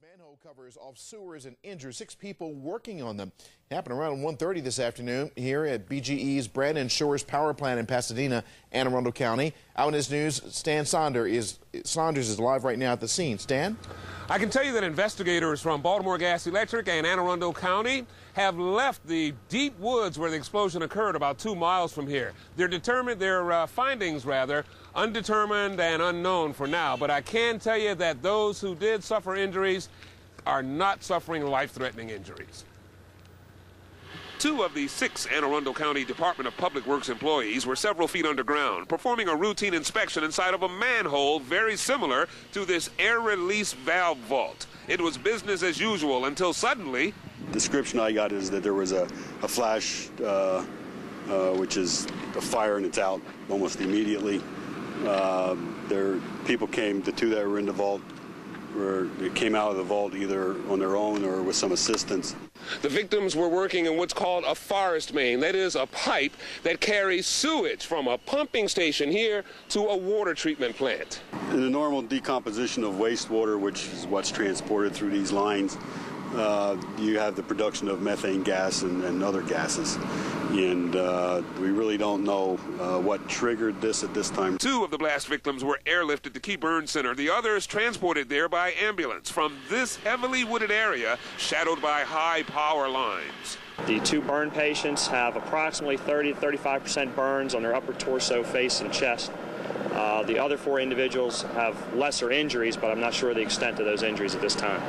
Manhole covers off sewers and injured 6 people working on them. Happened around 1:30 this afternoon here at BGE's Brandon Shores Power Plant in Pasadena, Anne Arundel County. Eyewitness News' Stan Saunders is live right now at the scene. Stan? I can tell you that investigators from Baltimore Gas Electric and Anne Arundel County have left the deep woods where the explosion occurred about 2 miles from here. Their findings undetermined and unknown for now, but I can tell you that those who did suffer injuries are not suffering life-threatening injuries. 2 of the 6 Anne Arundel County Department of Public Works employees were several feet underground, performing a routine inspection inside of a manhole very similar to this air release valve vault. It was business as usual until suddenly... The description I got is that there was a flash, which is a fire, and it's out almost immediately. People came, the 2 that were in the vault, they came out of the vault either on their own or with some assistance. The victims were working in what's called a forest main. That is a pipe that carries sewage from a pumping station here to a water treatment plant. In the normal decomposition of wastewater, which is what's transported through these lines, you have the production of methane gas and other gases. And we really don't know what triggered this at this time. 2 of the blast victims were airlifted to Key Burn Center. The others transported there by ambulance from this heavily wooded area shadowed by high power lines. The 2 burn patients have approximately 30 to 35% burns on their upper torso, face, and chest. The other 4 individuals have lesser injuries, but I'm not sure the extent of those injuries at this time.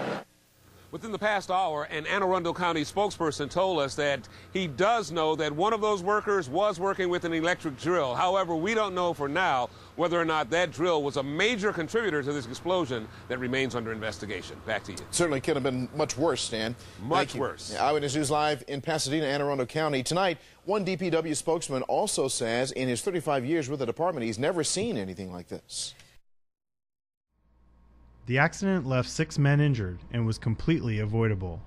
Within the past hour, an Anne Arundel County spokesperson told us that he does know that one of those workers was working with an electric drill. However, we don't know for now whether or not that drill was a major contributor to this explosion that remains under investigation. Back to you. Certainly could have been much worse, Stan. Much worse. Eyewitness News live in Pasadena, Anne Arundel County. Tonight, one DPW spokesman also says in his 35 years with the department, he's never seen anything like this. The accident left 6 men injured and was completely avoidable.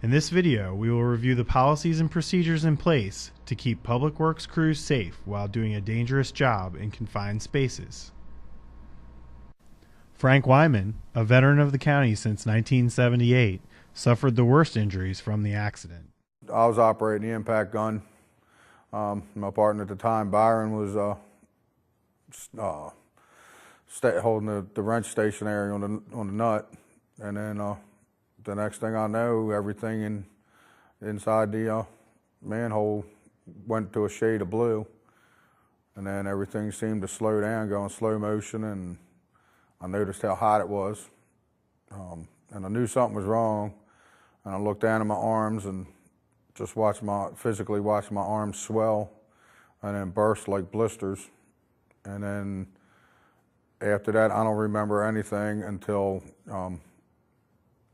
In this video, we will review the policies and procedures in place to keep public works crews safe while doing a dangerous job in confined spaces. Frank Wyman, a veteran of the county since 1978, suffered the worst injuries from the accident. I was operating the impact gun. My partner at the time, Byron, was holding the wrench stationary on the nut, and then the next thing I know, everything inside the manhole went to a shade of blue, and then everything seemed to slow down, go in slow motion, and I noticed how hot it was, and I knew something was wrong, and I looked down at my arms and just physically watched my arms swell and then burst like blisters, and then after that, I don't remember anything until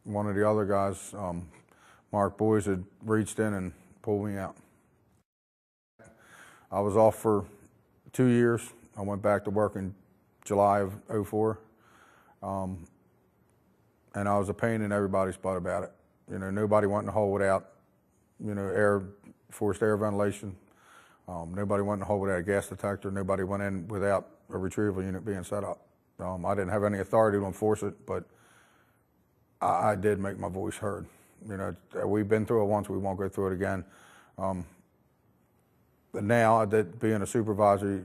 one of the other guys, Mark Boyes, had reached in and pulled me out. I was off for 2 years. I went back to work in July of '04, and I was a pain in everybody's butt about it. You know, nobody wanted to haul without, forced air ventilation. Nobody went in the hole without a gas detector. Nobody went in without a retrieval unit being set up. I didn't have any authority to enforce it, but I did make my voice heard. You know, we've been through it once, we won't go through it again. But now, being a supervisor,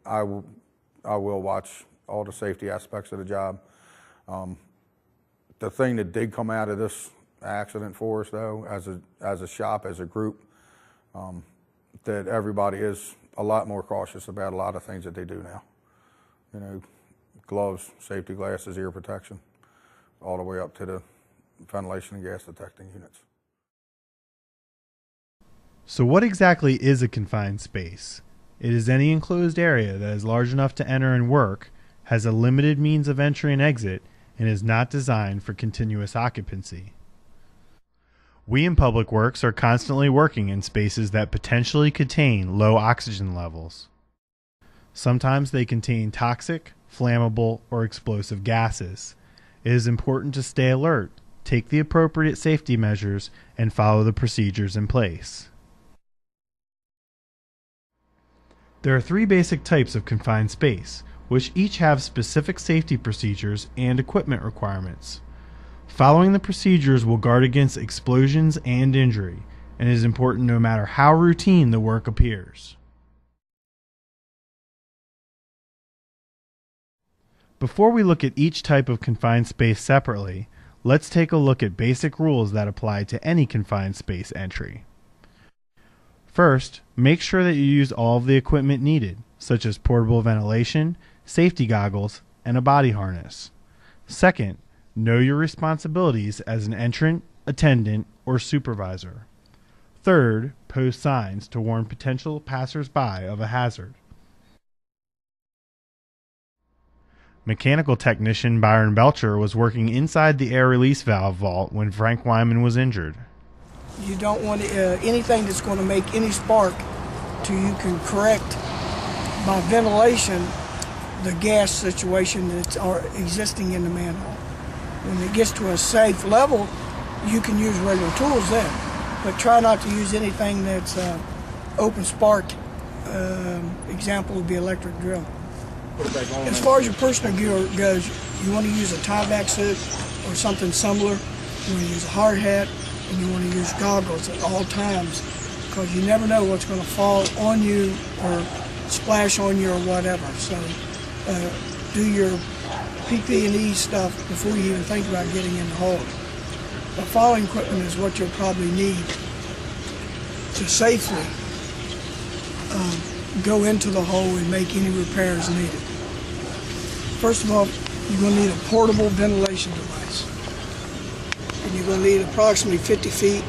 I will watch all the safety aspects of the job. The thing that did come out of this accident for us, though, as a shop, as a group, that everybody is a lot more cautious about a lot of things that they do now. You know, gloves, safety glasses, ear protection, all the way up to the ventilation and gas detecting units. So what exactly is a confined space? It is any enclosed area that is large enough to enter and work, has a limited means of entry and exit, and is not designed for continuous occupancy. We in Public Works are constantly working in spaces that potentially contain low oxygen levels. Sometimes they contain toxic, flammable, or explosive gases. It is important to stay alert, take the appropriate safety measures, and follow the procedures in place. There are 3 basic types of confined space, which each have specific safety procedures and equipment requirements. Following the procedures will guard against explosions and injury, and is important no matter how routine the work appears. Before we look at each type of confined space separately, let's take a look at basic rules that apply to any confined space entry. First, make sure that you use all of the equipment needed, such as portable ventilation, safety goggles, and a body harness. Second, know your responsibilities as an entrant, attendant, or supervisor. Third, post signs to warn potential passers-by of a hazard. Mechanical technician Byron Belcher was working inside the air release valve vault when Frank Wyman was injured. You don't want anything that's going to make any spark till you can correct by ventilation the gas situation that's existing in the manhole. When it gets to a safe level, you can use regular tools then, but try not to use anything that's open spark. Example would be electric drill. As far as your personal gear goes, you want to use a tie-back suit or something similar. You want to use a hard hat, and you want to use goggles at all times, because you never know what's going to fall on you or splash on you or whatever. So do your PP&E stuff before you even think about getting in the hole. The following equipment is what you'll probably need to safely go into the hole and make any repairs needed. First of all, you're going to need a portable ventilation device. And you're going to need approximately 50 feet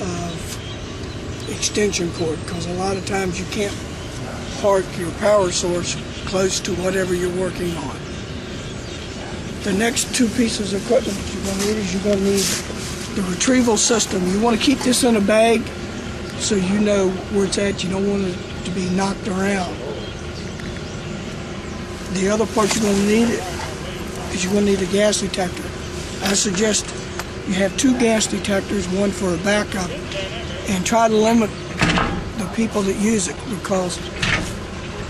of extension cord, because a lot of times you can't park your power source close to whatever you're working on. The next two pieces of equipment that you're going to need is you're going to need the retrieval system. You want to keep this in a bag so you know where it's at. You don't want it to be knocked around. The other part you're going to need is you're going to need a gas detector. I suggest you have two gas detectors, one for a backup, and try to limit the people that use it, because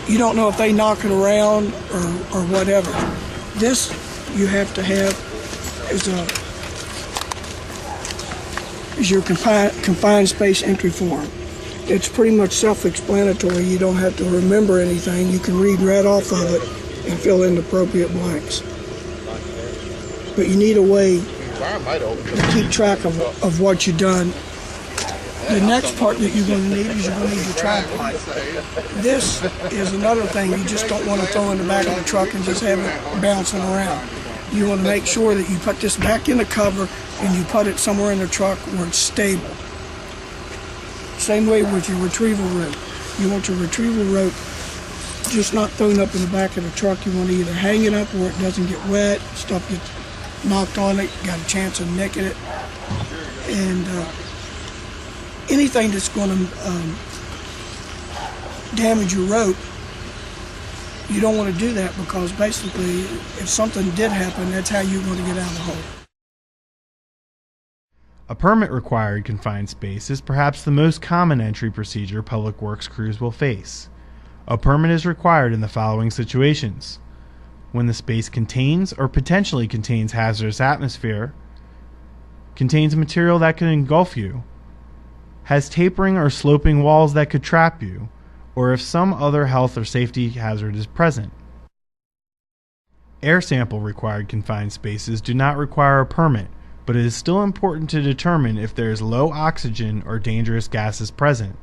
you don't know if they knock it around or whatever. This you have to have is your confined space entry form. It's pretty much self-explanatory. You don't have to remember anything. You can read right off of it and fill in the appropriate blanks. But you need a way to keep track of what you've done. The next part that you're going to need is you're going to need your tripod. This is another thing you just don't want to throw in the back of the truck and just have it bouncing around. You want to make sure that you put this back in the cover and you put it somewhere in the truck where it's stable. Same way with your retrieval rope. You want your retrieval rope just not thrown up in the back of the truck. You want to either hang it up where it doesn't get wet, stuff gets knocked on it, got a chance of nicking it. And anything that's going to damage your rope, you don't want to do that, because basically if something did happen, that's how you're going to get out of the hole. A permit-required confined space is perhaps the most common entry procedure public works crews will face. A permit is required in the following situations: when the space contains or potentially contains hazardous atmosphere, contains material that could engulf you, has tapering or sloping walls that could trap you, or if some other health or safety hazard is present. Air sample required confined spaces do not require a permit, but it is still important to determine if there is low oxygen or dangerous gases present.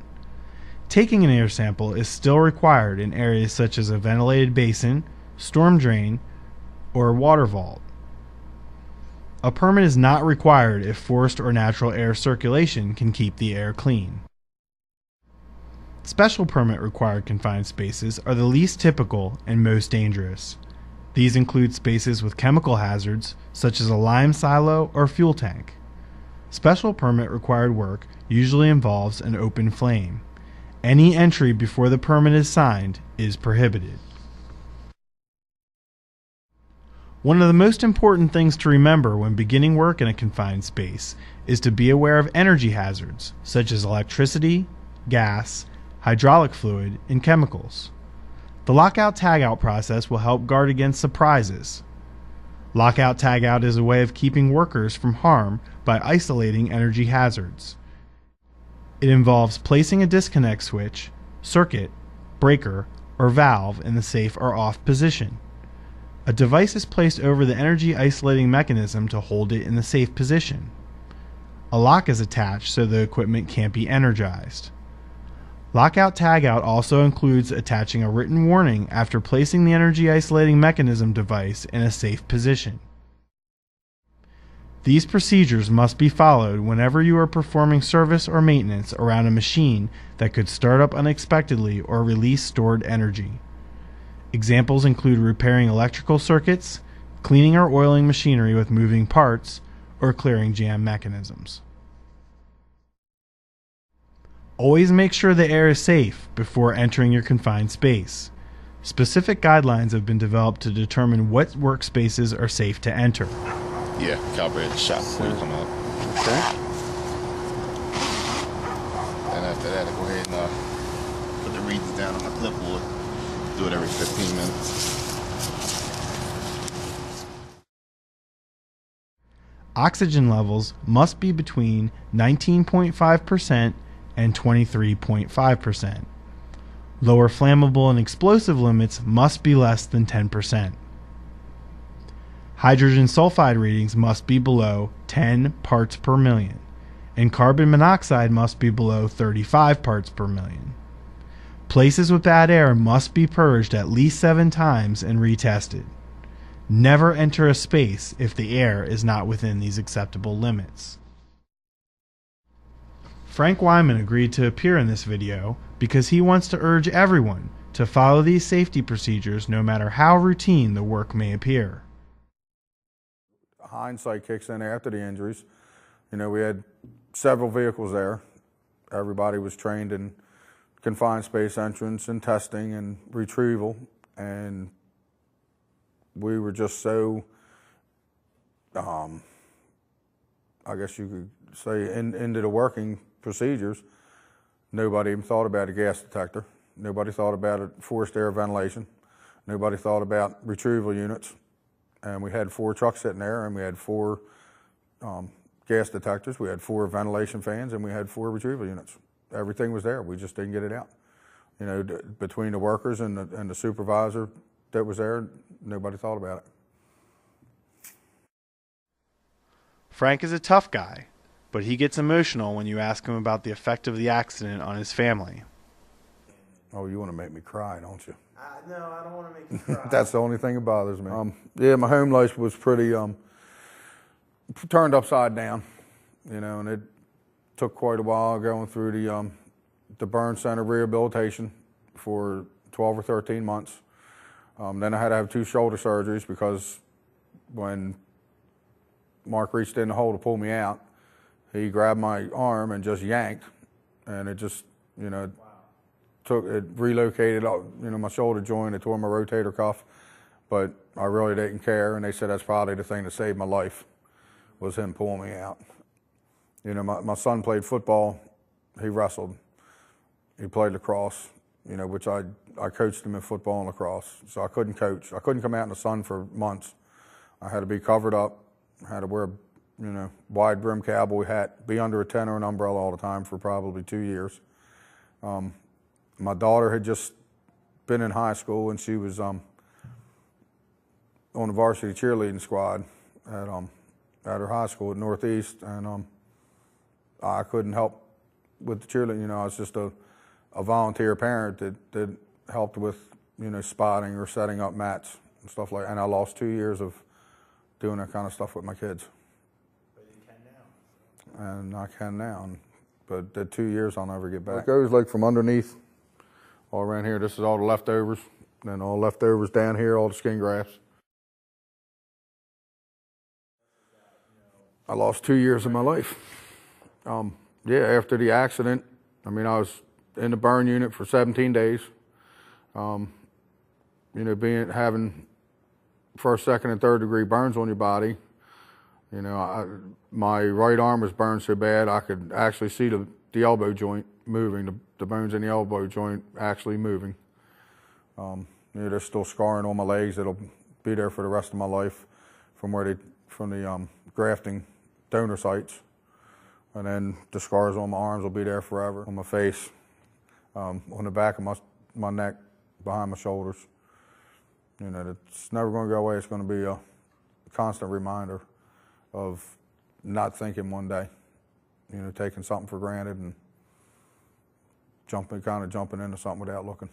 Taking an air sample is still required in areas such as a ventilated basin, storm drain, or a water vault. A permit is not required if forced or natural air circulation can keep the air clean. Special permit required confined spaces are the least typical and most dangerous. These include spaces with chemical hazards, such as a lime silo or fuel tank. Special permit required work usually involves an open flame. Any entry before the permit is signed is prohibited. One of the most important things to remember when beginning work in a confined space is to be aware of energy hazards, such as electricity, gas, hydraulic fluid, and chemicals. The lockout-tagout process will help guard against surprises. Lockout tagout is a way of keeping workers from harm by isolating energy hazards. It involves placing a disconnect switch, circuit, breaker, or valve in the safe or off position. A device is placed over the energy isolating mechanism to hold it in the safe position. A lock is attached so the equipment can't be energized. Lockout tagout also includes attaching a written warning after placing the energy isolating mechanism device in a safe position. These procedures must be followed whenever you are performing service or maintenance around a machine that could start up unexpectedly or release stored energy. Examples include repairing electrical circuits, cleaning or oiling machinery with moving parts, or clearing jam mechanisms. Always make sure the air is safe before entering your confined space. Specific guidelines have been developed to determine what workspaces are safe to enter. Yeah, calibrate the shot before you come out. Okay. And after that, I go ahead and put the readings down on my clipboard. Do it every 15 minutes. Oxygen levels must be between 19.5% and 23.5%. Lower flammable and explosive limits must be less than 10%. Hydrogen sulfide readings must be below 10 parts per million, and carbon monoxide must be below 35 parts per million. Places with bad air must be purged at least 7 times and retested. Never enter a space if the air is not within these acceptable limits. Frank Wyman agreed to appear in this video because he wants to urge everyone to follow these safety procedures no matter how routine the work may appear. Hindsight kicks in after the injuries. You know, we had several vehicles there. Everybody was trained in confined space entrance and testing and retrieval, and we were just so, I guess you could say, into the working procedures. Nobody even thought about a gas detector. Nobody thought about a forced air ventilation. Nobody thought about retrieval units. And we had 4 trucks sitting there, and we had 4 gas detectors, we had 4 ventilation fans, and we had 4 retrieval units. Everything was there. We just didn't get it out. You know, between the workers and the supervisor that was there, nobody thought about it. Frank is a tough guy, but he gets emotional when you ask him about the effect of the accident on his family. Oh, you want to make me cry, don't you? No, I don't want to make you cry. That's the only thing that bothers me. Yeah, my home life was pretty turned upside down, you know, and it took quite a while going through the burn center rehabilitation for 12 or 13 months. Then I had to have 2 shoulder surgeries because when Mark reached in the hole to pull me out, he grabbed my arm and just yanked, and it just, you know, it relocated, you know, my shoulder joint. It tore my rotator cuff, but I really didn't care, and they said that's probably the thing that saved my life, was him pulling me out. You know, my son played football. He wrestled. He played lacrosse, you know, which I coached him in football and lacrosse. So I couldn't coach. I couldn't come out in the sun for months. I had to be covered up. I had to wear, you know, wide brim cowboy hat, be under a tent or an umbrella all the time for probably 2 years. My daughter had just been in high school, and she was on the varsity cheerleading squad at her high school at Northeast, and I couldn't help with the cheerleading. You know, I was just a volunteer parent that helped with, you know, spotting or setting up mats and stuff like that. And I lost 2 years of doing that kind of stuff with my kids. But you can now. And I can now, but the 2 years I'll never get back. It goes like from underneath, all around here. This is all the leftovers, then all leftovers down here, all the skin grafts. I lost 2 years of my life. Yeah, after the accident, I mean, I was in the burn unit for 17 days. You know, having first, second, and third degree burns on your body. You know, my right arm was burned so bad I could actually see the elbow joint moving, the bones in the elbow joint actually moving. You know, there's still scarring on my legs that'll be there for the rest of my life from the grafting donor sites. And then the scars on my arms will be there forever, on my face, on the back of my neck, behind my shoulders. You know, it's never going to go away. It's going to be a constant reminder of not thinking one day, you know, taking something for granted and kind of jumping into something without looking.